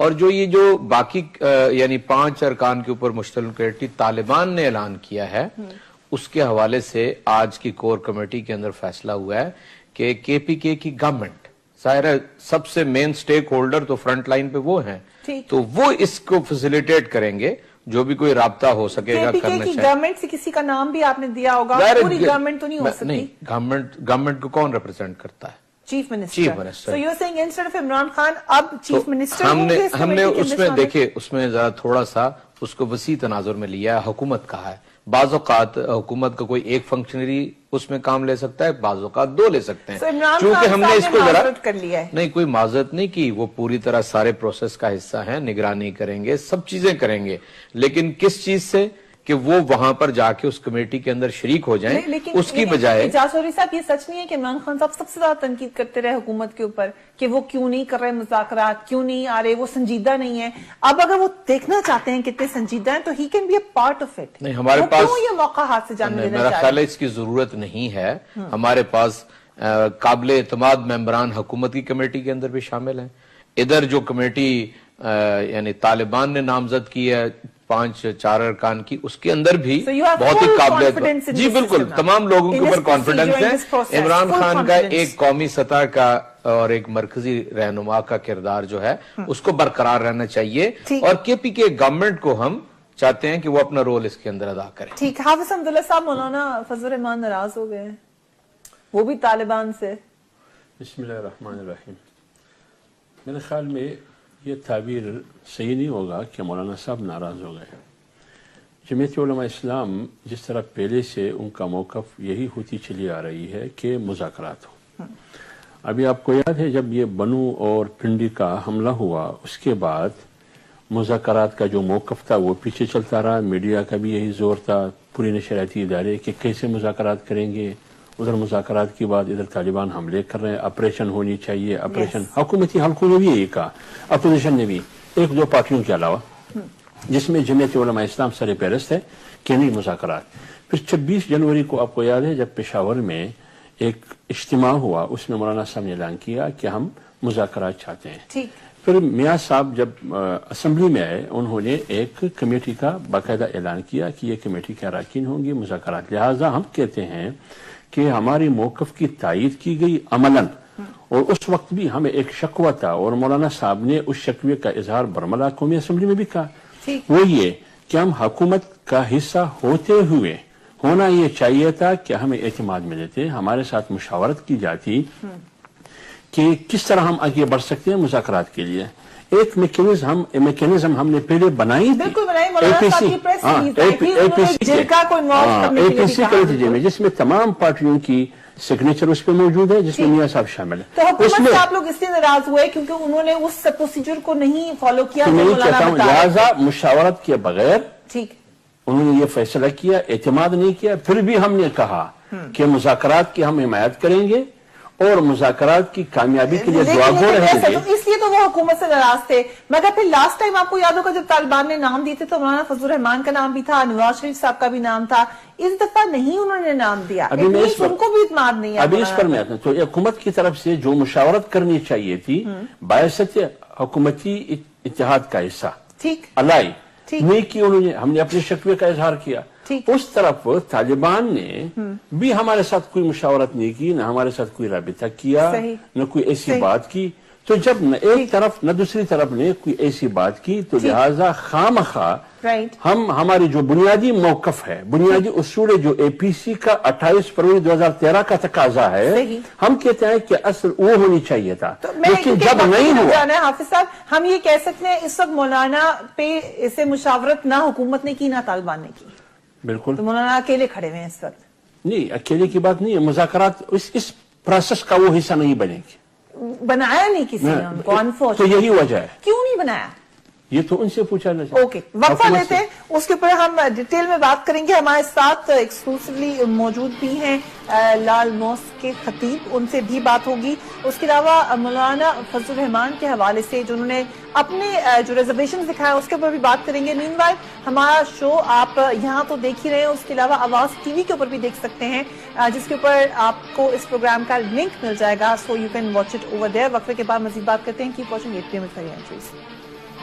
اور جو یہ جو باقی یعنی 5 ارکان کے اوپر مشتمل کمیٹی طالبان نے اعلان کیا ہے، اس کے حوالے سے آج کی کور کمیٹی کے اندر فیصلہ ہوا ہے کہ کے پی کے کی گورنمنٹ، ظاہر ہے سب سے مین سٹیک ہولڈر تو فرنٹ لائن پہ وہ ہیں، تو وہ اس کو فیسیلیٹیٹ کریں گے، جو بھی کوئی رابطہ ہو سکے گا کرنا چاہیے۔ گورنمنٹ سے کسی کا نام بھی آپ نے دیا ہوگا، پوری گورنمنٹ تو نہیں ہو سکتی۔ نہیں، گورنمنٹ کو کون ریپرزینٹ کرتا ہے؟ Chief minister. So you're saying instead of Imran Khan اب چیف منسٹر ہم نے اس میں دیکھیں، اس میں ذرا تھوڑا سا اس کو وسیع تناظر میں لیا ہے، حکومت کہا ہے۔ بعض اوقات حکومت کا کوئی ایک فنکشنری اس میں کام لے سکتا ہے، بعض اوقات 2 لے سکتے ہیں، چونکہ ہم نے اس کو ذرا نہیں کوئی معذرت نہیں کی، وہ پوری طرح سارے پروسیس کا حصہ ہیں، نگرانی کریں گے، سب چیزیں کریں گے، لیکن کس چیز سے کہ وہ وہاں پر جا کے اس کمیٹی کے اندر شریک ہو جائیں، اس کی بجائے۔ جاسوری صاحب، یہ سچ نہیں ہے کہ عمران خان صاحب سب سے زیادہ تنقید کرتے رہے حکومت کے اوپر کہ وہ کیوں نہیں کر رہے مذاکرات، کیوں نہیں آ رہے، وہ سنجیدہ نہیں ہے؟ اب اگر وہ دیکھنا چاہتے ہیں کتنے سنجیدہ ہیں تو ہی can be a part of it. نہیں، ہمارے پاس یہ موقع ہاتھ سے جانے دینا میرا خیال ہے اس کی ضرورت نہیں ہے۔ ہمارے پاس قابل اعتماد ممبران حکومت کی کمیٹی کے اندر بھی شامل ہیں، ادھر جو کمیٹی یعنی طالبان نے نامزد کی ہے 5-4 ارکان کی، اس کے اندر بھی بہت ہی قابل، جی بالکل تمام لوگوں کے اوپر کانفیڈنس ہے۔ عمران خان کا ایک قومی سطح کا اور ایک مرکزی رہنما کا کردار جو ہے اس کو برقرار رہنا چاہیے، اور کے پی کے گورنمنٹ کو ہم چاہتے ہیں کہ وہ اپنا رول اس کے اندر ادا کریں۔ ٹھیک، حافظ حمداللہ صاحب، مولانا فضل الرحمان ناراض ہو گئے ہیں، وہ بھی طالبان سے۔ بسم اللہ الرحمن الرحیم۔ میرے خیال میں یہ تعبیر صحیح نہیں ہوگا کہ مولانا صاحب ناراض ہو گئے۔ جمعیت علماء اسلام جس طرح پہلے سے ان کا موقف یہی ہوتی چلی آ رہی ہے کہ مذاکرات ہو۔ ابھی آپ کو یاد ہے جب یہ بنو اور پنڈی کا حملہ ہوا، اس کے بعد مذاکرات کا جو موقف تھا وہ پیچھے چلتا رہا، میڈیا کا بھی یہی زور تھا، پوری نشریاتی ادارے کہ کیسے مذاکرات کریں گے، ادھر مذاکرات کے بعد ادھر طالبان حملے کر رہے ہیں، آپریشن ہونی چاہیے، آپریشن۔ حکومتی حلقوں نے بھی یہی کہا، اپوزیشن نے بھی، 1-2 پارٹیوں کے علاوہ، جس میں جمعیت علماء اسلام سر فہرست ہے کہ نہیں مذاکرات۔ پھر 26 جنوری کو آپ کو یاد ہے جب پشاور میں ایک اجتماع ہوا، اس میں مولانا صاحب نے اعلان کیا کہ ہم مذاکرات چاہتے ہیں۔ پھر میاں صاحب جب اسمبلی میں آئے، انہوں نے ایک کمیٹی کا باقاعدہ اعلان کیا کہ یہ کمیٹی کے اراکین ہوں گے مذاکرات۔ لہٰذا ہم کہتے ہیں کہ ہماری موقف کی تائید کی گئی عملاً، اور اس وقت بھی ہمیں ایک شکوہ تھا، اور مولانا صاحب نے اس شکوے کا اظہار برملا قومی اسمبلی میں بھی کہا، وہ یہ کہ ہم حکومت کا حصہ ہوتے ہوئے ہونا یہ چاہیے تھا کہ ہمیں اعتماد ملے تھے، ہمارے ساتھ مشاورت کی جاتی کہ کس طرح ہم آگے بڑھ سکتے ہیں مذاکرات کے لیے۔ ایک میکینزم ہم نے پہلے بنائی تھی، اے پی سی کے نتیجے میں، جس میں تمام پارٹیوں کی سگنیچر اس پہ موجود ہے، جس میں میاں صاحب شامل ہیں۔ تو حکومت سے آپ لوگ اس لیے ناراض ہوئے کیونکہ انہوں نے اس پروسیجر کو نہیں فالو کیا؟ نہیں کہتا ہوں، لہٰذا مشاورت کے بغیر انہوں نے یہ فیصلہ کیا، اعتماد نہیں کیا۔ پھر بھی ہم نے کہا کہ مذاکرات کی ہم حمایت کریں گے اور مذاکرات کی کامیابی کے لیے دعا گو رہیں گے، اس لیے تو وہ حکومت سے ناراض تھے۔ مگر پھر لاسٹ ٹائم آپ کو یاد ہوگا جب طالبان نے نام دیے تھے تو مولانا فضل الرحمان کا نام بھی تھا، نواز شریف صاحب کا بھی نام تھا، اس دفعہ نہیں انہوں نے نام دیا، ان کو بھی اعتماد نہیں ہے۔ ابھی اس پر میں آتا ہوں، تو حکومت کی طرف سے جو مشاورت کرنی چاہیے تھی باعث حکومتی اتحاد کا حصہ الائی نہیں کی، انہوں نے، ہم نے اپنے شکوے کا اظہار کیا۔ اس طرف طالبان نے بھی ہمارے ساتھ کوئی مشاورت نہیں کی، نہ ہمارے ساتھ کوئی رابطہ کیا، نہ کوئی ایسی بات کی۔ تو جب نہ ایک طرف نہ دوسری طرف نے کوئی ایسی بات کی تو لہٰذا خواہ مخواہ ہم ہماری جو بنیادی موقف ہے، بنیادی اصول جو اے پی سی کا 28 فروری 2013 کا تقاضا ہے، ہم کہتے ہیں کہ اصل وہ ہونی چاہیے تھا، لیکن جب نہیں ہوا۔ حافظ صاحب، ہم یہ کہہ سکتے ہیں اس وقت مولانا پہ اسے مشاورت نہ حکومت نے کی نہ طالبان نے کی، بالکل، تو مولانا اکیلے کھڑے ہوئے ہیں اس وقت۔ نہیں، اکیلے کی بات نہیں ہے، مذاکرات اس پروسیس کا وہ حصہ نہیں بنے گی، بنایا نہیں کسی نے ان کو، تو یہی وجہ ہے۔ کیوں نہیں بنایا؟ یہ تو ان سے پوچھا نہ چاہیے۔ اوکے، وقفہ لیتے ہیں، اس کے اوپر ہم ڈیٹیل میں بات کریں گے۔ ہمارے ساتھ ایکسکلوسیولی موجود بھی ہیں لال موسک کے خطیب، ان سے بھی بات ہوگی۔ اس کے علاوہ مولانا فضل الرحمان کے حوالے سے جنہوں نے اپنے جو ریزرویشن دکھایا اس کے اوپر بھی بات کریں گے۔ مین وائل ہمارا شو آپ یہاں تو دیکھ ہی رہے ہیں، اس کے علاوہ آواز ٹی وی کے اوپر بھی دیکھ سکتے ہیں، جس کے اوپر آپ کو اس پروگرام کا لنک مل جائے گا، so you can watch it over there. وقفے کے بعد مزید بات کرتے ہیں۔ Keep watching 8 PM with Fariha Entries۔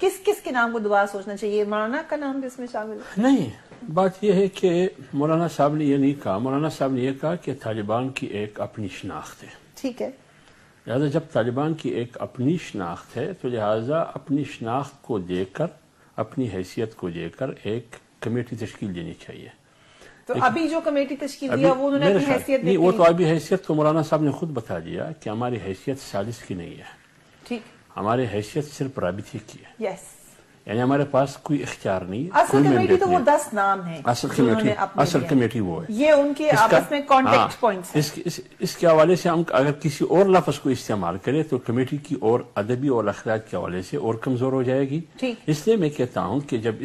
کس کس کے نام کو دوبارہ سوچنا چاہیے؟ مولانا کا نام بھی اس میں شامل ہے؟ نہیں، بات یہ ہے کہ مولانا صاحب نے یہ نہیں کہا. مولانا صاحب نے یہ کہا کہ طالبان کی ایک اپنی شناخت ہے. ٹھیک ہے. لہٰذا جب طالبان کی ایک اپنی شناخت ہے تو لہٰذا اپنی شناخت کو دیکھ کر، اپنی حیثیت کو دیکھ کر ایک کمیٹی تشکیل دینی چاہیے. تو ابھی جو کمیٹی تشکیل دیا وہ انہوں نے اپنی حیثیت نہیں، وہ تو ابھی حیثیت تو مولانا صاحب نے خود بتا دیا کہ ہماری حیثیت سالس کی نہیں ہے. ٹھیک. ہماری حیثیت صرف رابطے کی ہے. یس. یعنی ہمارے پاس کوئی اختیار نہیں. اصل کمیٹی تو وہ 10 نام ہیں. اصل کمیٹی وہ ہے. یہ ان کے آپس میں کانٹیکٹ پوائنٹس ہیں. اس کے حوالے سے ہم اگر کسی اور لفظ کو استعمال کریں تو کمیٹی کی اور ادبی اور اخلاق کے حوالے سے اور کمزور ہو جائے گی. اس لیے میں کہتا ہوں کہ جب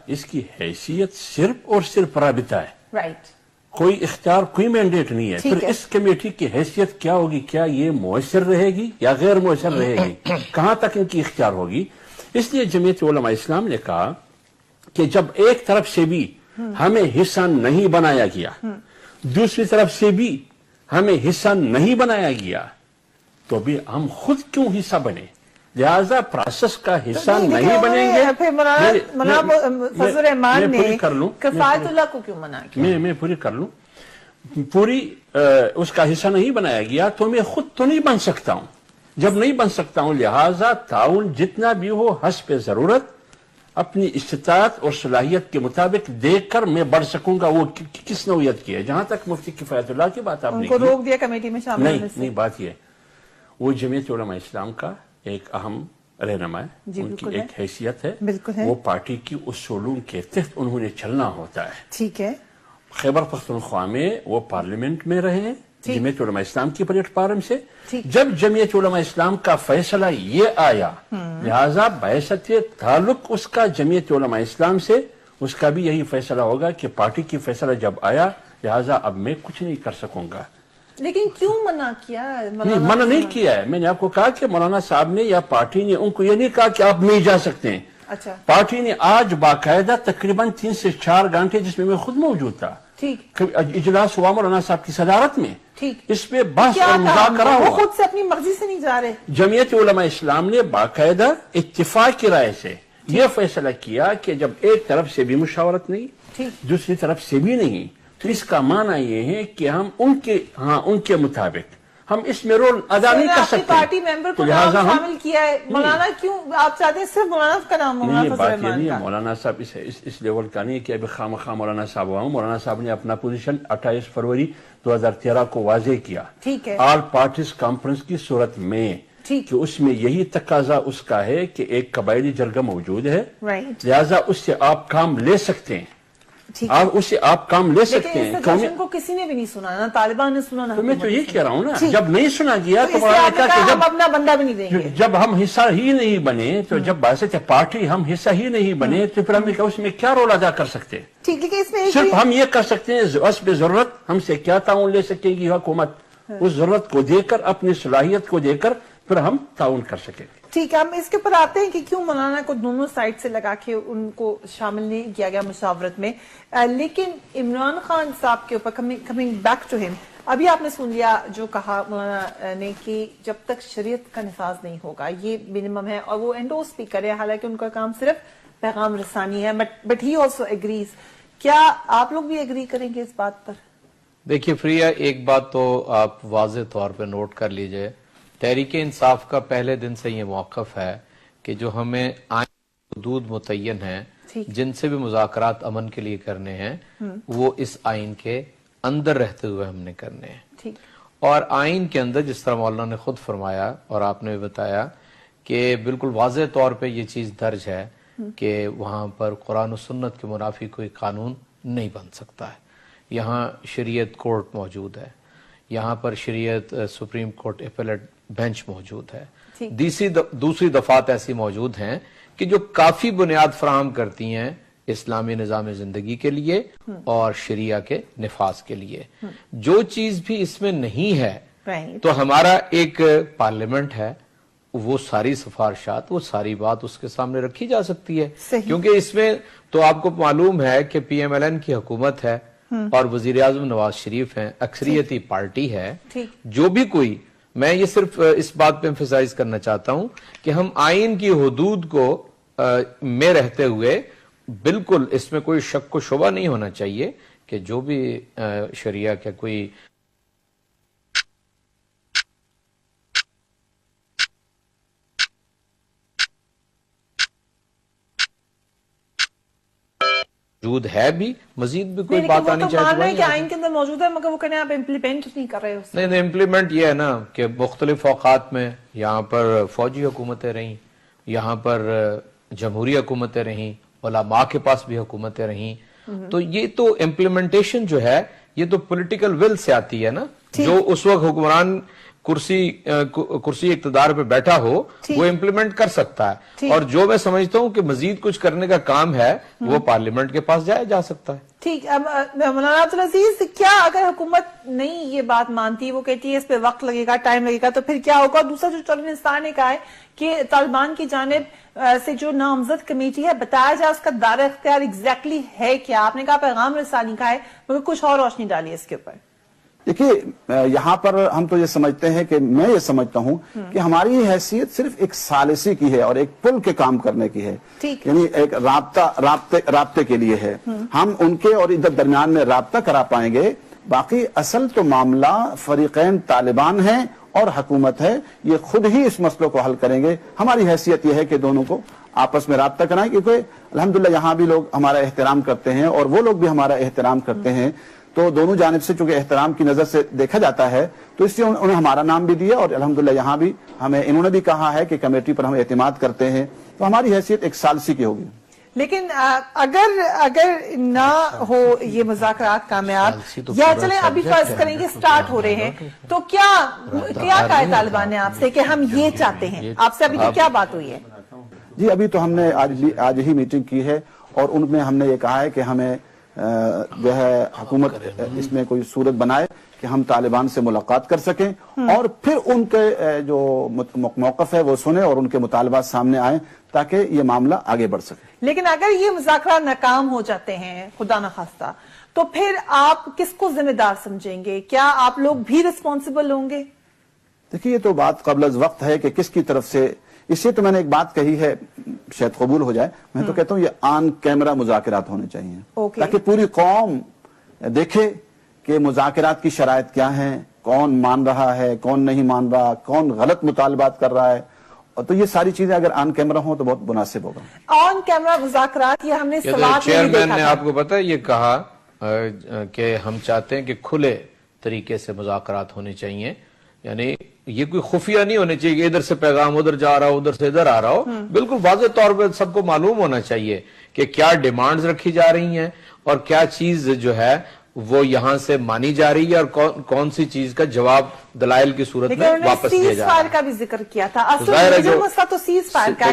اس کی حیثیت صرف اور صرف رابطہ ہے، رائٹ، کوئی اختیار، کوئی مینڈیٹ نہیں ہے، پھر اس کمیٹی کی حیثیت کیا ہوگی؟ کیا یہ مؤثر رہے گی یا غیر مؤثر رہے گی؟ کہاں تک ان کی اختیار ہوگی؟ اس لیے جمعیت علماء اسلام نے کہا کہ جب ایک طرف سے بھی ہمیں حصہ نہیں بنایا گیا، دوسری طرف سے بھی ہمیں حصہ نہیں بنایا گیا، تو بھی ہم خود کیوں حصہ بنے؟ لہذا پروسیس کا حصہ نہیں بنیں گے. فضل الرحمان نے کفایت اللہ کو کیوں منع کیا؟ میں پوری کر لوں. پوری اس کا حصہ نہیں بنایا گیا تو میں خود تو نہیں بن سکتا ہوں. جب نہیں بن سکتا ہوں لہذا تعاون جتنا بھی ہو حسب ضرورت اپنی استطاعت اور صلاحیت کے مطابق دیکھ کر میں بڑھ سکوں گا. وہ کس نوعیت کی ہے؟ جہاں تک مفتی کفایت اللہ کی بات آپ نے ان کو روک دیا کمیٹی میں شامل ہونے سے؟ نہیں، بات یہ ہے وہ جمعیت علماء اسلام کا ایک اہم رہنما ہے. ان کی ایک حیثیت ہے. وہ پارٹی کی اصولوں کے تحت انہوں نے چلنا ہوتا ہے. ٹھیک ہے. خیبر پختونخوا میں وہ پارلیمنٹ میں رہے ہیں جمعیت علماء اسلام کی پلیٹ فارم سے. جب جمعیت علماء اسلام کا فیصلہ یہ آیا لہذا بحیثیت تعلق اس کا جمعیت علماء اسلام سے، اس کا بھی یہی فیصلہ ہوگا کہ پارٹی کی فیصلہ جب آیا لہذا اب میں کچھ نہیں کر سکوں گا. لیکن کیوں منع کیا؟ منع نہیں کیا ہے. میں نے آپ کو کہا کہ مولانا صاحب نے یا پارٹی نے ان کو یہ نہیں کہا کہ آپ نہیں جا سکتے ہیں. اچھا. پارٹی نے آج باقاعدہ تقریباً 3 سے 4 گھنٹے، جس میں خود موجود تھا، اجلاس ہوا مولانا صاحب کی صدارت میں. اس پہ بحث اور مذاکرہ ہوا. خود سے اپنی مرضی سے نہیں جا رہے. جمعیت علماء اسلام نے باقاعدہ اتفاق کی رائے سے یہ فیصلہ کیا کہ جب ایک طرف سے بھی مشاورت نہیں، دوسری طرف سے بھی نہیں، تو اس کا معنی یہ ہے کہ ہم ان کے مطابق ہم اس میں رول ادا نہیں کر سکتے. پارٹی ممبر کو نام شامل کیا ہے. مولانا کیوں آپ چاہتے ہیں صرف مولانا کا نام؟ نہیں، بات یہ نہیں ہے. مولانا صاحب اس لیول کا نہیں کہ ابھی خواہ مخواہ مولانا صاحب ہوا ہوں. مولانا صاحب نے اپنا پوزیشن 28 فروری 2013 کو واضح کیا آل پارٹیز کانفرنس کی صورت میں کہ اس میں یہی تقاضا اس کا ہے کہ ایک قبائلی جرگہ موجود ہے، لہذا اس سے آپ کام لے سکتے ہیں. آپ کام لے سکتے ہیں. لیکن کو کسی نے بھی نہیں سنا، نہ طالبان نے سنا، نہ میں تو یہ کہہ رہا ہوں نا، جب نہیں سنا گیا تو ہم اپنا بندہ بھی نہیں دیں گے. جب ہم حصہ ہی نہیں بنے تو جب باعث پارٹی ہم حصہ ہی نہیں بنے تو پھر ہم اس میں کیا رول ادا کر سکتے ہیں؟ صرف ہم یہ کر سکتے ہیں حسب ضرورت ہم سے کیا تعاون لے سکے گی حکومت، اس ضرورت کو دیکھ کر، اپنی صلاحیت کو دیکھ کر پھر ہم تعاون کر سکیں گے. ٹھیک ہے. ہم اس کے اوپر آتے ہیں کہ کیوں مولانا کو دونوں سائڈ سے لگا کے ان کو شامل نہیں کیا گیا مشاورت میں. لیکن عمران خان صاحب کے اوپر کمنگ بیک ٹو ہم، ابھی آپ نے سن لیا جو کہا مولانا نے کہ جب تک شریعت کا نفاذ نہیں ہوگا یہ منیمم ہے، اور وہ انڈورس بھی کرے، حالانکہ ان کا کام صرف پیغام رسانی ہے. But he also agrees. کیا آپ لوگ بھی ایگری کریں گے اس بات پر؟ دیکھیے فریا، ایک بات تو آپ واضح طور پہ نوٹ کر لیجئے، تحریک انصاف کا پہلے دن سے یہ موقف ہے کہ جو ہمیں آئین حدود متعین ہیں جن سے بھی مذاکرات امن کے لیے کرنے ہیں وہ اس آئین کے اندر رہتے ہوئے ہم نے کرنے ہیں. اور آئین کے اندر جس طرح مولانا نے خود فرمایا اور آپ نے بھی بتایا کہ بالکل واضح طور پہ یہ چیز درج ہے کہ وہاں پر قرآن و سنت کے منافی کوئی قانون نہیں بن سکتا ہے. یہاں شریعت کورٹ موجود ہے، یہاں پر شریعت سپریم کورٹ اپیلیٹ بینچ موجود ہے، دوسری دفعات ایسی موجود ہیں کہ جو کافی بنیاد فراہم کرتی ہیں اسلامی نظام زندگی کے لیے اور شریعہ کے نفاذ کے لیے. جو چیز بھی اس میں نہیں ہے تو ہمارا ایک پارلیمنٹ ہے، وہ ساری سفارشات، وہ ساری بات اس کے سامنے رکھی جا سکتی ہے. کیونکہ اس میں تو آپ کو معلوم ہے کہ پی ایم ایل این کی حکومت ہے اور وزیر اعظم نواز شریف ہیں، اکثریتی پارٹی ہے. جو بھی کوئی، میں یہ صرف اس بات پہ ایمفیسائز کرنا چاہتا ہوں کہ ہم آئین کی حدود کو میں رہتے ہوئے بالکل اس میں کوئی شک و شبہ نہیں ہونا چاہیے کہ جو بھی شریعہ کا کوئی موجود ہے بھی مزید بھی کوئی بات آنی چاہیے کہ آئین کے اندر موجود ہے مگر وہ کہنے آپ امپلیمنٹ نہیں کر رہے ہو. نہیں امپلیمنٹ یہ ہے نا کہ مختلف اوقات میں یہاں پر فوجی حکومتیں رہیں, یہاں پر جمہوری حکومتیں رہیں, علماء کے پاس بھی حکومتیں رہیں, تو یہ تو امپلیمنٹیشن جو ہے یہ تو پولیٹیکل ول سے آتی ہے نا. جو اس وقت حکمران کرسی اقتدار پہ بیٹھا ہو وہ امپلیمنٹ کر سکتا ہے, اور جو میں سمجھتا ہوں کہ مزید کچھ کرنے کا کام ہے وہ پارلیمنٹ کے پاس جایا جا سکتا ہے. ٹھیک. مولانا عبدالعزیز, کیا اگر حکومت نہیں یہ بات مانتی, وہ کہتی ہے اس پہ وقت لگے گا, ٹائم لگے گا, تو پھر کیا ہوگا؟ دوسرا جو چودھری نثار نے کہا ہے کہ طالبان کی جانب سے جو نامزد کمیٹی ہے بتایا جائے اس کا دائرہ اختیار ایگزیکٹلی ہے کیا. آپ نے کہا پیغام رسانی کا ہے مگر کچھ اور روشنی ڈالی اس کے اوپر. دیکھیے یہاں پر ہم تو یہ سمجھتے ہیں کہ میں یہ سمجھتا ہوں کہ ہماری حیثیت صرف ایک ثالثی کی ہے اور ایک پل کے کام کرنے کی ہے, یعنی ایک رابطے کے لیے ہے. ہم ان کے اور ادھر درمیان میں رابطہ کرا پائیں گے, باقی اصل تو معاملہ فریقین طالبان ہیں اور حکومت ہے, یہ خود ہی اس مسئلے کو حل کریں گے. ہماری حیثیت یہ ہے کہ دونوں کو آپس میں رابطہ کرائیں, کیونکہ الحمدللہ یہاں بھی لوگ ہمارا احترام کرتے ہیں اور وہ لوگ بھی ہمارا احترام کرتے ہیں, تو دونوں جانب سے چونکہ احترام کی نظر سے دیکھا جاتا ہے تو اس لیے انہیں ہمارا نام بھی دیا, اور الحمدللہ یہاں بھی ہمیں انہوں نے بھی کہا ہے کہ کمیٹی پر ہم اعتماد کرتے ہیں, تو ہماری حیثیت ایک ثالثی کی ہوگی. لیکن اگر نہ ہو یہ مذاکرات کامیاب, یا چلیں ابھی فرض کریں کہ سٹارٹ ہو رہے ہیں, تو کیا کہا ہے طالبان نے آپ سے کہ ہم یہ چاہتے ہیں؟ آپ سے ابھی تک کیا بات ہوئی ہے؟ جی ابھی تو ہم نے آج ہی میٹنگ کی ہے, اور ان میں ہم نے یہ کہا ہے کہ ہمیں جو ہے حکومت اس میں کوئی صورت بنائے کہ ہم طالبان سے ملاقات کر سکیں, اور پھر ان کے جو موقف ہے وہ سنیں اور ان کے مطالبات سامنے آئیں تاکہ یہ معاملہ آگے بڑھ سکے. لیکن اگر یہ مذاکرات ناکام ہو جاتے ہیں خدا نخواستہ, تو پھر آپ کس کو ذمہ دار سمجھیں گے؟ کیا آپ لوگ بھی ریسپانسبل ہوں گے؟ دیکھیے یہ تو بات قبل از وقت ہے کہ کس کی طرف سے, اس لیے تو میں نے ایک بات کہی ہے, شاید قبول ہو جائے, میں تو کہتا ہوں یہ آن کیمرہ مذاکرات ہونے چاہیے تاکہ پوری قوم دیکھے کہ مذاکرات کی شرائط کیا ہیں, کون مان رہا ہے, کون نہیں مان رہا, کون غلط مطالبات کر رہا ہے, اور تو یہ ساری چیزیں اگر آن کیمرہ ہوں تو بہت مناسب ہوگا. آن کیمرہ مذاکرات, یہ ہم نے چیئرمین نے آپ کو پتا ہے یہ کہا کہ ہم چاہتے ہیں کہ کھلے طریقے سے مذاکرات ہونے چاہیے, یعنی یہ کوئی خفیہ نہیں ہونے چاہیے کہ ادھر سے پیغام ادھر جا رہا ہو, ادھر سے ادھر آ رہا ہو. بالکل واضح طور پہ سب کو معلوم ہونا چاہیے کہ کیا ڈیمانڈز رکھی جا رہی ہیں اور کیا چیز جو ہے وہ یہاں سے مانی جا رہی ہے, اور کون سی چیز کا جواب دلائل کی صورت میں واپس دیا جا رہا ہے. کا بھی ذکر کیا تھا, تو سیز فائر کا.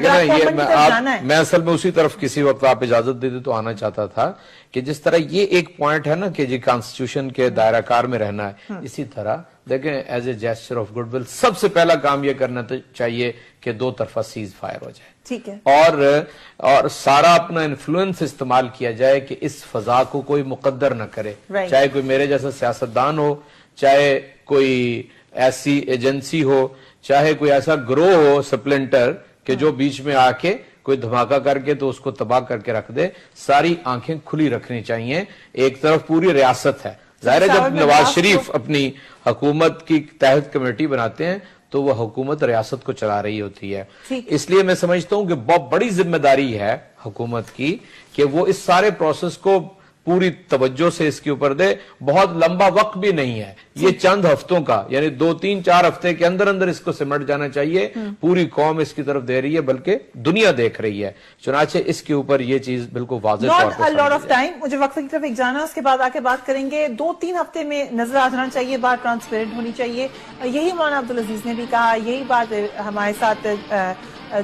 میں اصل میں اسی طرف کسی وقت آپ اجازت دیتے تو آنا چاہتا تھا کہ جس طرح یہ ایک پوائنٹ ہے نا کہ جی کانسٹیٹیوشن کے دائرہ کار میں رہنا ہے, اسی طرح دیکھیں as a gesture of goodwill سب سے پہلا کام یہ کرنا چاہیے کہ دو طرفہ سیز فائر ہو جائے. ٹھیک ہے. اور سارا اپنا انفلوئنس استعمال کیا جائے کہ اس فضا کو کوئی مقدر نہ کرے, چاہے کوئی میرے جیسا سیاستدان ہو, چاہے کوئی ایسی ایجنسی ہو, چاہے کوئی ایسا گروہ ہو سپلنٹر کہ جو بیچ میں آ کے کوئی دھماکہ کر کے تو اس کو تباہ کر کے رکھ دے. ساری آنکھیں کھلی رکھنی چاہیے. ایک طرف پوری ریاست ہے, ظاہر ہے جب نواز شریف اپنی حکومت کی تحت کمیٹی بناتے ہیں تو وہ حکومت ریاست کو چلا رہی ہوتی ہے. اس لیے میں سمجھتا ہوں کہ بہت بڑی ذمہ داری ہے حکومت کی کہ وہ اس سارے پروسیس کو پوری توجہ سے اس کے اوپر دے. بہت لمبا وقت بھی نہیں ہے, یہ چند ہفتوں کا, یعنی 2-3-4 ہفتے کے اندر اندر اس کو سمٹ جانا چاہیے. پوری قوم اس کی طرف دے رہی ہے بلکہ دنیا دیکھ رہی ہے, چنانچہ اس کے اوپر یہ چیز بالکل واضح طور پر لاٹ آف ٹائم. مجھے وقت کی طرف ایک جانا, اس کے بعد آ کے بات کریں گے. 2-3 ہفتے میں نظر آ جانا چاہیے, بات ٹرانسپیرنٹ ہونی چاہیے. یہی مولانا عبدالعزیز نے بھی کہا, یہی بات ہمارے ساتھ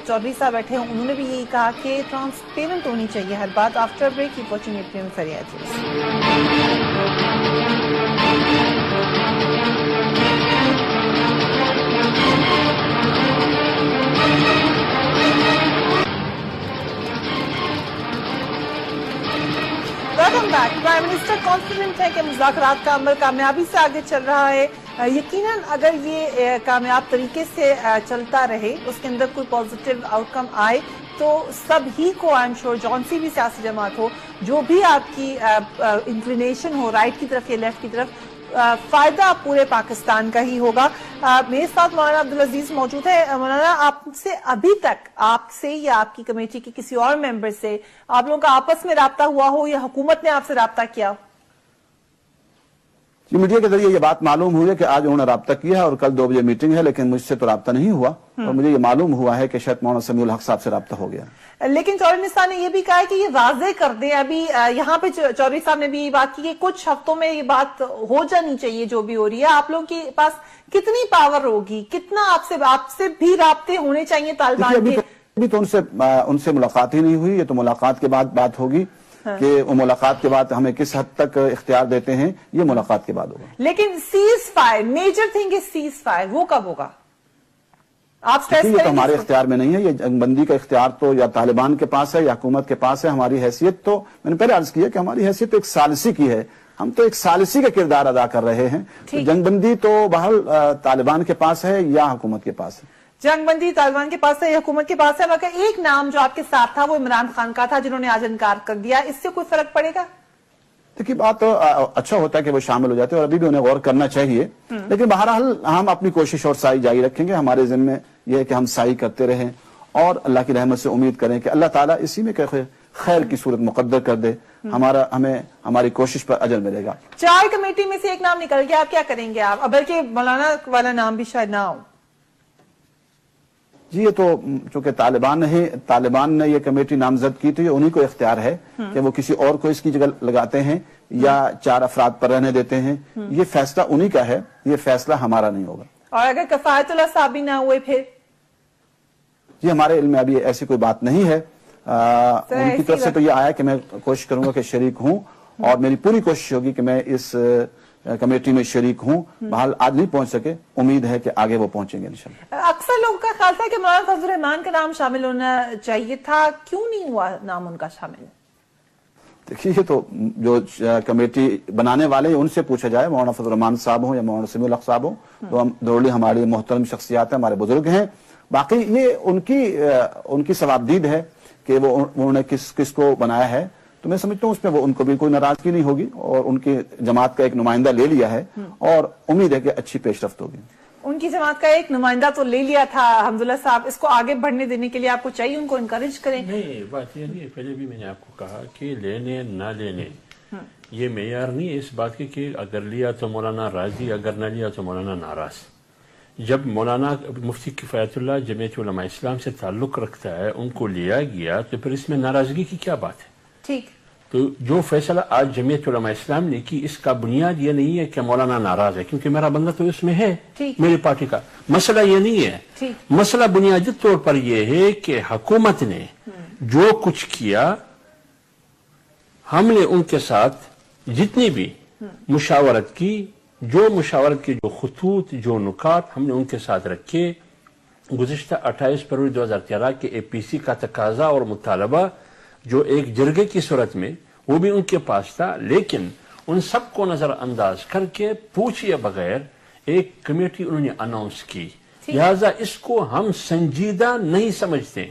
چودھری صاحب بیٹھے ہیں, انہوں نے بھی یہی کہا کہ ٹرانسپیرنٹ ہونی چاہیے ہر بات. After break keep watching APM فریاد. Welcome back. Prime minister confident ہے کہ مذاکرات کا عمل کامیابی سے آگے چل رہا ہے. یقیناً اگر یہ کامیاب طریقے سے چلتا رہے, اس کے اندر کوئی پازیٹیو آؤٹ کم آئے تو سب ہی کو آئی ایم شور جون سی بھی سیاسی جماعت ہو, جو بھی آپ کی انکلینیشن ہو رائٹ کی طرف یا لیفٹ کی طرف, فائدہ پورے پاکستان کا ہی ہوگا. میرے ساتھ مولانا عبدالعزیز موجود ہے. مولانا, آپ سے ابھی تک آپ سے یا آپ کی کمیٹی کے کسی اور ممبر سے آپ لوگوں کا آپس میں رابطہ ہوا ہو یا حکومت نے آپ سے رابطہ کیا ہو؟ جی, میڈیا کے ذریعے یہ بات معلوم ہوئی ہے کہ آج انہوں نے رابطہ کیا ہے اور کل 2 بجے میٹنگ ہے, لیکن مجھ سے تو رابطہ نہیں ہوا, اور مجھے یہ معلوم ہوا ہے کہ شاید مولانا سمیع الحق صاحب سے رابطہ ہو گیا. لیکن چودھری نثار نے یہ بھی کہا ہے کہ یہ واضح کر دیں, ابھی یہاں پہ چودھری صاحب نے بھی یہ بات کی کہ کچھ ہفتوں میں یہ بات ہو جانی چاہیے جو بھی ہو رہی ہے. آپ لوگوں کے پاس کتنی پاور ہوگی, کتنا آپ سے بھی رابطے ہونے چاہیے طالبان کے؟ ابھی تو ان سے ملاقات ہی نہیں ہوئی, یہ تو ملاقات کے بعد بات ہوگی کہ وہ ملاقات کے بعد ہمیں کس حد تک اختیار دیتے ہیں, یہ ملاقات کے بعد ہوگا. لیکن ceasefire, major thing is ceasefire, وہ کب ہوگا؟ آپ یہ تو ہمارے اختیار میں نہیں ہے, یہ جنگ بندی کا اختیار تو یا طالبان کے پاس ہے یا حکومت کے پاس ہے. ہماری حیثیت تو میں نے پہلے عرض کیا کہ ہماری حیثیت تو ایک ثالثی کی ہے, ہم تو ایک ثالثی کا کردار ادا کر رہے ہیں. جنگ بندی تو بہرحال طالبان کے پاس ہے یا حکومت کے پاس ہے. جنگ بندی طالبان کے پاس ہے یا حکومت کے پاس ہے. مگر ایک نام جو آپ کے ساتھ تھا وہ عمران خان کا تھا, جنہوں نے آج انکار کر دیا, اس سے کوئی فرق پڑے گا؟ دیکھیے, بات اچھا ہوتا ہے کہ وہ شامل ہو جاتے ہیں اور ابھی بھی انہیں غور کرنا چاہیے, لیکن بہرحال ہم اپنی کوشش اور سعی جاری رکھیں گے. ہمارے ذمہ یہ ہے کہ ہم سعی کرتے رہیں اور اللہ کی رحمت سے امید کریں کہ اللہ تعالیٰ اسی میں خیر کی صورت مقدر کر دے, ہمیں ہماری کوشش پر اجر ملے گا. 4 کمیٹی میں سے ایک نام نکل گیا, آپ کیا کریں گے؟ آپ بلکہ مولانا والا نام بھی شاید نہ ہو. جی, یہ تو چونکہ طالبان نے یہ کمیٹی نامزد کی, تو یہ انہی کو اختیار ہے کہ وہ کسی اور کو اس کی جگہ لگاتے ہیں یا 4 افراد پر رہنے دیتے ہیں. یہ فیصلہ انہی کا ہے, یہ فیصلہ ہمارا نہیں ہوگا. اور اگر کفایت اللہ صاحب بھی نہ ہوئے پھر؟ جی, ہمارے علم میں ابھی ایسی کوئی بات نہیں ہے. ان کی طرف سے تو یہ آیا کہ میں کوشش کروں گا کہ شریک ہوں, اور میری پوری کوشش ہوگی کہ میں اس کمیٹی میں شریک ہوں. بہرحال آج نہیں پہنچ سکے, امید ہے کہ آگے وہ پہنچیں گے انشاءاللہ. اکثر لوگوں کا خیال تھا کہ مولانا فضل الرحمان کا نام شامل ہونا چاہیے تھا, کیوں نہیں ہوا نام ان کا شامل؟ دیکھیے, یہ تو جو کمیٹی بنانے والے ان سے پوچھا جائے, مولانا فضل الرحمان صاحب ہوں یا مولانا سمیع الحق صاحب ہوں, تو ہم ضروری ہماری محترم شخصیات ہیں, ہمارے بزرگ ہیں. باقی یہ ان کی ثوابدید ہے کہ انہوں نے کس کو بنایا ہے, تو میں سمجھتا ہوں اس میں ان کو بھی کوئی ناراضگی نہیں ہوگی, اور ان کی جماعت کا ایک نمائندہ لے لیا ہے, اور امید ہے کہ اچھی پیش رفت ہوگی. ان کی جماعت کا ایک نمائندہ تو لے لیا تھا حمداللہ صاحب, اس کو آگے بڑھنے دینے کے لیے آپ کو چاہیے ان کو انکریج کریں. نہیں, بات یہ نہیں ہے, پہلے بھی میں نے آپ کو کہا کہ لینے نہ لینے یہ معیار نہیں ہے اس بات کے کہ اگر لیا تو مولانا راضی, اگر نہ لیا تو مولانا ناراض. جب مولانا مفتی کفایت اللہ جمعیت علماء اسلام سے تعلق رکھتا ہے, ان کو لیا گیا, تو پھر اس میں ناراضگی کی کیا بات ہے؟ ٹھیک. تو جو فیصلہ آج جمعیت علماء اسلام نے کی, اس کا بنیاد یہ نہیں ہے کہ مولانا ناراض ہے, کیونکہ میرا بندہ تو اس میں ہے, میری پارٹی کا مسئلہ یہ نہیں ہے. مسئلہ بنیادی طور پر یہ ہے کہ حکومت نے جو کچھ کیا, ہم نے ان کے ساتھ جتنی بھی مشاورت کی, جو مشاورت کے جو خطوط, جو نکات ہم نے ان کے ساتھ رکھے. گزشتہ 28 فروری 2013 کے اے پی سی کا تقاضا اور مطالبہ جو ایک جرگے کی صورت میں, وہ بھی ان کے پاس تھا, لیکن ان سب کو نظر انداز کر کے پوچھے بغیر ایک کمیٹی انہوں نے اناؤنس کی. لہذا اس کو ہم سنجیدہ نہیں سمجھتے,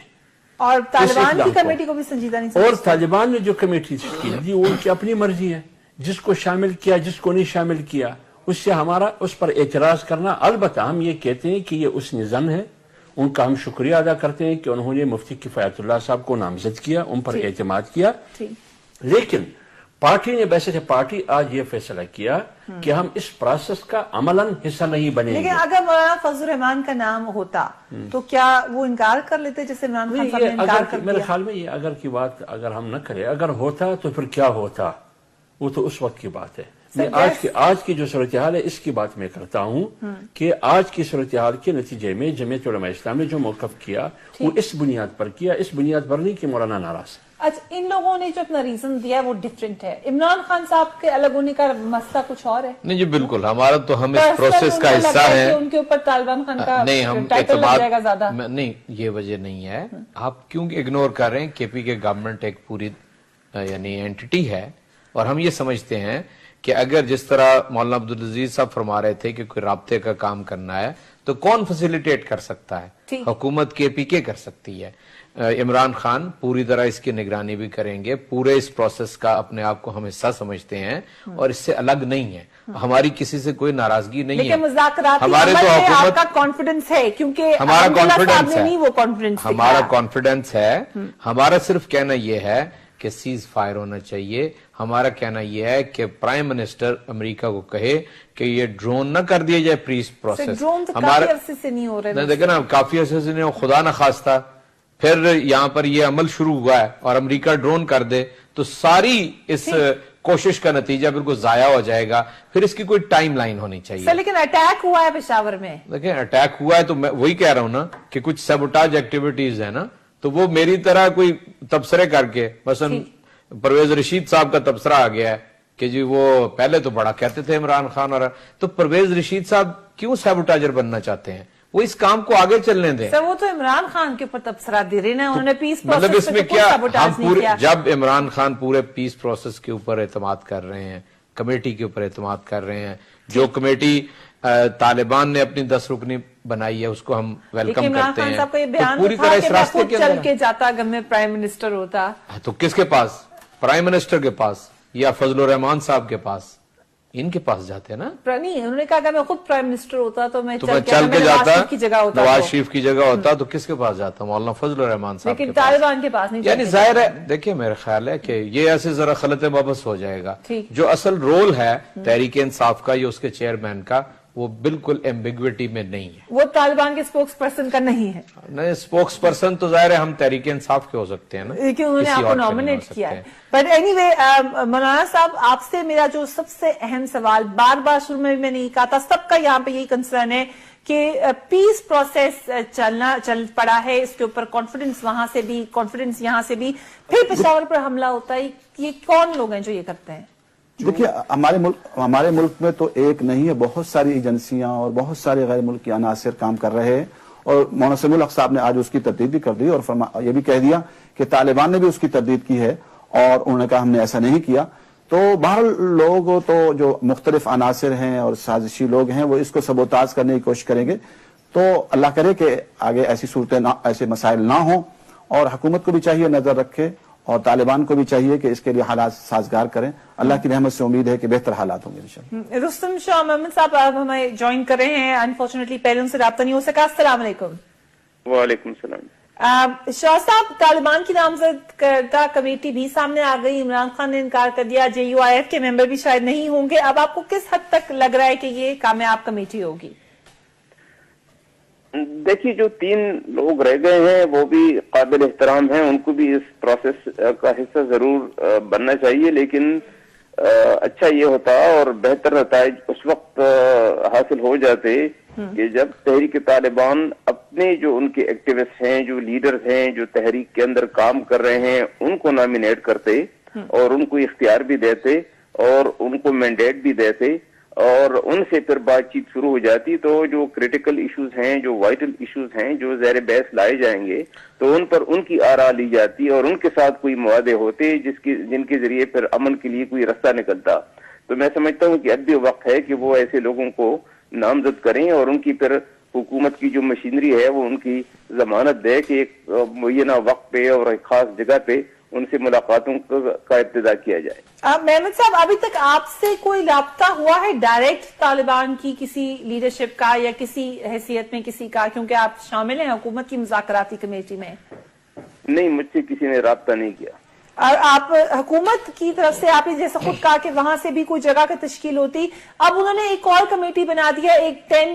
اور طالبان کی کمیٹی کو بھی سنجیدہ نہیں سمجھتے. اور طالبان نے جو کمیٹی کی دی وہ ان کی اپنی مرضی ہے, جس کو شامل کیا جس کو نہیں شامل کیا, اس سے ہمارا اس پر اعتراض کرنا. البتہ ہم یہ کہتے ہیں کہ یہ اس نظام ہے, ان کا ہم شکریہ ادا کرتے ہیں کہ انہوں نے مفتی کفایت اللہ صاحب کو نامزد کیا, ان پر اعتماد کیا. لیکن پارٹی نے ویسے سے پارٹی آج یہ فیصلہ کیا کہ ہم اس پروسیس کا عملاً حصہ نہیں بنیں گے. لیکن اگر مولانا فضل الرحمان کا نام ہوتا تو کیا وہ انکار کر لیتے جیسے عمران خان صاحب نے انکار کر دیا؟ میرے خیال میں یہ اگر کی بات اگر ہم نہ کریں, اگر ہوتا تو پھر کیا ہوتا, وہ تو اس وقت کی بات ہے. میں آج کی جو صورتحال ہے اس کی بات میں کرتا ہوں کہ آج کی صورتحال کے نتیجے میں جمعیت علماء اسلام نے جو موقف کیا وہ اس بنیاد پر کیا, اس بنیاد پر نہیں کہ مولانا ناراض. اچھا, ان لوگوں نے جو اپنا ریزن دیا وہ ڈیفرنٹ ہے. عمران خان صاحب کے الگ ہونے کا مسئلہ کچھ اور ہے. نہیں جی بالکل, ہمارا تو ہم اس پروسیس کا حصہ ہے. ان کے اوپر طالبان خان کا ٹائٹل لگ جائے گا زیادہ. نہیں, یہ وجہ نہیں ہے. آپ کیوں اگنور کر رہے ہیں؟ کے پی کے گورنمنٹ ایک پوری یعنی اینٹی ہے, اور ہم یہ سمجھتے ہیں کہ اگر جس طرح مولانا عبدالعزیز صاحب فرما رہے تھے کہ کوئی رابطے کا کام کرنا ہے, تو کون فیسیلیٹیٹ کر سکتا ہے؟ حکومت KPK کر سکتی ہے. عمران خان پوری طرح اس کی نگرانی بھی کریں گے, پورے اس پروسیس کا اپنے آپ کو ہم حصہ سمجھتے ہیں اور اس سے الگ نہیں ہے. ہماری کسی سے کوئی ناراضگی نہیں ہے, لیکن مذاکراتی ہمارے تو آپ کا کانفیڈنس ہے, کیونکہ ہمارا کانفیڈنس ہے, وہ کانفیڈنس ہمارا کانفیڈنس ہے. ہمارا صرف کہنا یہ ہے کہ سیز فائر ہونا چاہیے. ہمارا کہنا یہ ہے کہ پرائم منسٹر امریکہ کو کہے کہ یہ ڈرون نہ کر دیا جائے پیس پروسیس. ہمارے عرصے سے نہیں ہو رہے, دیکھیں نا کافی عرصے سے نہیں, خدا نہ خواستہ پھر یہاں پر یہ عمل شروع ہوا ہے اور امریکہ ڈرون کر دے تو ساری اس کوشش کا نتیجہ بالکل ضائع ہو جائے گا. پھر اس کی کوئی ٹائم لائن ہونی چاہیے. لیکن اٹیک ہوا ہے پشاور میں, دیکھیں اٹیک ہوا ہے تو میں وہی کہہ رہا ہوں نا کہ کچھ سیبوٹاج ایکٹیویٹیز ہیں نا, تو وہ میری طرح کوئی تبصرے کر کے, مثلا پرویز رشید صاحب کا تبصرہ آ گیا ہے کہ جی وہ پہلے تو بڑا کہتے تھے عمران خان, اور تو پرویز رشید صاحب کیوں سیبوٹاجر بننا چاہتے ہیں؟ وہ اس کام کو آگے چلنے دیں. سر وہ تو عمران خان کے اوپر تبصرہ دے رہے ہیں, انہوں نے پیس پروسیس مطلب اس میں کیا, ہم پورے جب عمران خان پورے پیس پروسیس کے اوپر اعتماد کر رہے ہیں, کمیٹی کے اوپر اعتماد کر رہے ہیں, جو کمیٹی طالبان نے اپنی 10 رکنی بنائی ہے اس کو ہم ویلکم کرتے ہیں. پوری طرح اس راستے کے چل کے جاتا اگر میں پرائم منسٹر ہوتا تو کس کے پاس؟ پرائم منسٹر کے پاس یا فضل الرحمان صاحب کے پاس, ان کے پاس جاتے ہیں نا. نہیں, انہوں نے کہا کہ میں خود پرائم منسٹر ہوتا تو میں چل کے جاتا, نواز شریف کی جگہ ہوتا تو کس کے پاس جاتا؟ مولانا فضل الرحمان صاحب کے پاس. لیکن طالبان کے پاس نہیں. یعنی ظاہر ہے, دیکھیں میرا خیال ہے کہ یہ ایسے ذرا خلط مبس ہو جائے گا. جو اصل رول ہے تحریک انصاف کا یا اس کے چیئرمین کا, وہ بالکل ایمبیگوٹی میں نہیں ہے. وہ طالبان کے سپوکس پرسن کا نہیں ہے. نہیں, سپوکس پرسن تو ظاہر ہے ہم تحریک انصاف کے ہو سکتے ہیں نا, لیکن انہوں نے آپ کو نامنیٹ کیا ہے. بٹ اینی وے مولانا صاحب, آپ سے میرا جو سب سے اہم سوال بار بار شروع میں بھی میں نہیں کہا تھا, سب کا یہاں پہ یہی کنسرن ہے کہ پیس پروسیس چل پڑا ہے, اس کے اوپر کانفیڈنس وہاں سے بھی, کانفیڈنس یہاں سے بھی, پھر پشاور پر حملہ ہوتا ہے. یہ کون لوگ ہیں جو یہ کرتے ہیں؟ دیکھیے ہمارے ملک میں تو ایک نہیں ہے, بہت ساری ایجنسیاں اور بہت سارے غیر ملکی عناصر کام کر رہے ہیں, اور مولانا سمیع الحق صاحب نے آج اس کی تردید بھی کر دی اور یہ بھی کہہ دیا کہ طالبان نے بھی اس کی تردید کی ہے اور انہوں نے کہا ہم نے ایسا نہیں کیا. تو بہرحال لوگ تو جو مختلف عناصر ہیں اور سازشی لوگ ہیں وہ اس کو سبوتاژ کرنے کی کوشش کریں گے. تو اللہ کرے کہ آگے ایسی صورتیں ایسے مسائل نہ ہوں, اور حکومت کو بھی چاہیے نظر رکھے اور طالبان کو بھی چاہیے کہ اس کے لیے حالات سازگار کریں. اللہ کی رحمت سے امید ہے کہ بہتر حالات ہوں گے انشاءاللہ. رستم شاہ محمد صاحب آپ ہمیں جوائن کر رہے ہیں, انفارچونیٹلی پہلے ان سے رابطہ نہیں ہو سکا. السلام علیکم. وعلیکم السلام. شاہ صاحب, طالبان کی نامزد کردہ کمیٹی بھی سامنے آ گئی, عمران خان نے انکار کر دیا, JUIF کے ممبر بھی شاید نہیں ہوں گے. اب آپ کو کس حد تک لگ رہا ہے کہ یہ کامیاب کمیٹی ہوگی؟ دیکھیے, جو 3 لوگ رہ گئے ہیں وہ بھی قابل احترام ہیں, ان کو بھی اس پروسیس کا حصہ ضرور بننا چاہیے, لیکن اچھا یہ ہوتا اور بہتر نتائج اس وقت حاصل ہو جاتے کہ جب تحریک طالبان اپنے جو ان کے ایکٹیوسٹ ہیں, جو لیڈرز ہیں, جو تحریک کے اندر کام کر رہے ہیں, ان کو نامینیٹ کرتے اور ان کو اختیار بھی دیتے اور ان کو مینڈیٹ بھی دیتے اور ان سے پھر بات چیت شروع ہو جاتی. تو جو کریٹیکل ایشوز ہیں, جو وائٹل ایشوز ہیں, جو زیر بحث لائے جائیں گے تو ان پر ان کی آراء لی جاتی اور ان کے ساتھ کوئی معاہدے ہوتے جن کے ذریعے پھر امن کے لیے کوئی رستہ نکلتا. تو میں سمجھتا ہوں کہ اب بھی وقت ہے کہ وہ ایسے لوگوں کو نامزد کریں اور ان کی پھر حکومت کی جو مشینری ہے وہ ان کی ضمانت دے کہ ایک معینہ وقت پہ اور ایک خاص جگہ پہ ان سے ملاقاتوں کا ابتدا کیا جائے. محمد صاحب, ابھی تک آپ سے کوئی رابطہ ہوا ہے ڈائریکٹ طالبان کی کسی لیڈرشپ کا یا کسی حیثیت میں کسی کا, کیونکہ آپ شامل ہیں حکومت کی مذاکراتی کمیٹی میں؟ نہیں, مجھ سے کسی نے رابطہ نہیں کیا. اور آپ حکومت کی طرف سے, آپ نے جیسا خود کہا کہ وہاں سے بھی کوئی جگہ کی تشکیل ہوتی, اب انہوں نے ایک اور کمیٹی بنا دیا, ایک 10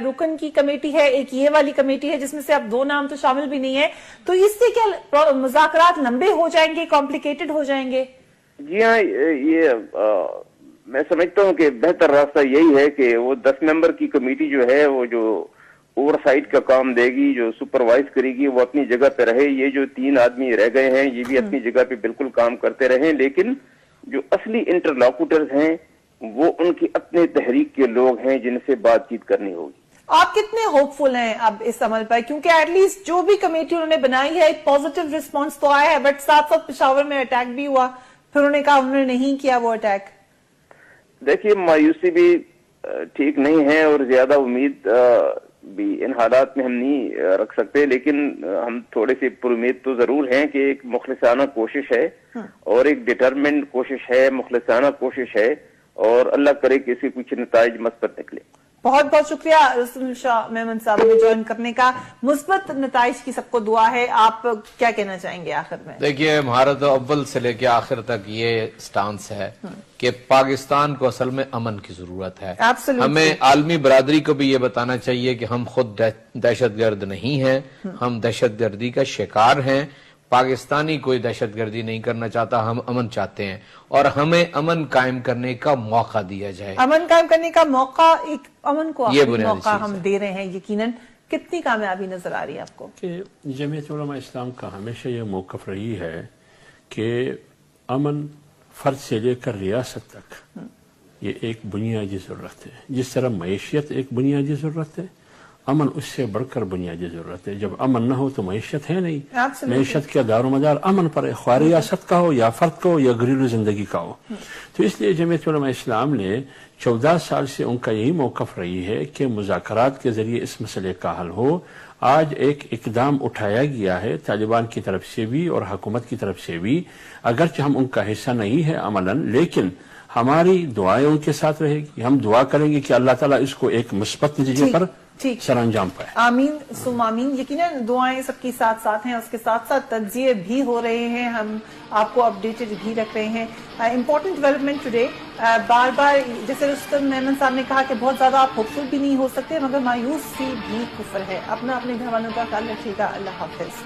رکن کی کمیٹی ہے, ایک یہ والی کمیٹی ہے جس میں سے اب 2 نام تو شامل بھی نہیں ہے. تو اس سے کیا مذاکرات لمبے ہو جائیں گے, کمپلیکیٹڈ ہو جائیں گے؟ جی ہاں, یہ میں سمجھتا ہوں کہ بہتر راستہ یہی ہے کہ وہ 10 ممبر کی کمیٹی جو ہے وہ جو اوور سائٹ کا کام دے گی, جو سپروائز کرے گی, وہ اپنی جگہ پہ رہے. یہ جو 3 آدمی رہ گئے ہیں یہ بھی اپنی جگہ پہ بالکل کام کرتے رہیں, لیکن جو اصلی انٹرلاکوٹرز ہیں وہ ان کی اپنے تحریک کے لوگ ہیں جن سے بات چیت کرنی ہوگی. آپ کتنے ہوپ فل ہیں اب اس عمل پر, کیونکہ ایٹ لیسٹ جو بھی کمیٹی انہوں نے بنائی ہے ایک پازیٹیو رسپانس تو آیا ہے, بٹ ساتھ ساتھ پشاور میں اٹیک بھی ہوا, پھر انہوں نے کہا انہوں نے نہیں کیا وہ اٹیک. دیکھیے, مایوسی بھی ٹھیک نہیں ہے اور زیادہ امید بھی ان حالات میں ہم نہیں رکھ سکتے، لیکن ہم تھوڑے سے پر امید تو ضرور ہیں کہ ایک مخلصانہ کوشش ہے اور ایک ڈٹرمنٹ کوشش ہے، مخلصانہ کوشش ہے، اور اللہ کرے کہ اس کے کچھ نتائج مثبت نکلے۔ بہت بہت شکریہ رسول شاہ میمن صاحب نے جوائن کرنے کا، مثبت نتائج کی سب کو دعا ہے۔ آپ کیا کہنا چاہیں گے آخر میں؟ دیکھیے ہمارا تو اول سے لے کے آخر تک یہ سٹانس ہے کہ پاکستان کو اصل میں امن کی ضرورت ہے۔ ہمیں عالمی برادری کو بھی یہ بتانا چاہیے کہ ہم خود دہشت گرد نہیں ہیں، ہم دہشت گردی کا شکار ہیں، پاکستانی کوئی دہشت گردی نہیں کرنا چاہتا، ہم امن چاہتے ہیں اور ہمیں امن قائم کرنے کا موقع دیا جائے۔ امن قائم کرنے کا موقع، ایک امن کو موقع ہم دے رہے ہیں، یقیناً کتنی کامیابی نظر آ رہی ہے آپ کو؟ کہ جمعیت علماء اسلام کا ہمیشہ یہ موقف رہی ہے کہ امن فرد سے لے کر ریاست تک یہ ایک بنیادی ضرورت ہے۔ جس طرح معیشت ایک بنیادی ضرورت ہے، امن اس سے بڑھ کر بنیادی ضرورت ہے۔ جب امن نہ ہو تو معیشت ہے نہیں۔ معیشت کا دار و مدار امن پر ہے، خواہ ریاست کا ہو یا فرد کا ہو یا گھریلو زندگی کا ہو۔ تو اس لیے جمعیت علماء اسلام نے 14 سال سے ان کا یہی موقف رہی ہے کہ مذاکرات کے ذریعے اس مسئلے کا حل ہو۔ آج ایک اقدام اٹھایا گیا ہے طالبان کی طرف سے بھی اور حکومت کی طرف سے بھی، اگرچہ ہم ان کا حصہ نہیں ہے عملاً، لیکن ہماری دعائیں ان کے ساتھ رہے گی۔ ہم دعا کریں گے کہ اللہ تعالیٰ اس کو ایک مثبت نتیجے پر سر انجام پائے۔ آمین ثم آمین۔ یقیناً دعائیں سب کی ساتھ ساتھ ہیں، اس کے ساتھ ساتھ تجزیے بھی ہو رہے ہیں، ہم آپ کو اپڈیٹڈ بھی رکھ رہے ہیں۔ امپورٹنٹ ڈیولپمنٹ ٹوڈے، بار بار جیسے رستم میمن صاحب نے کہا کہ بہت زیادہ آپ ہوپفل بھی نہیں ہو سکتے مگر مایوس بھی کفر ہے۔ اپنے گھر والوں کا خیال رکھیے گا۔ اللہ حافظ۔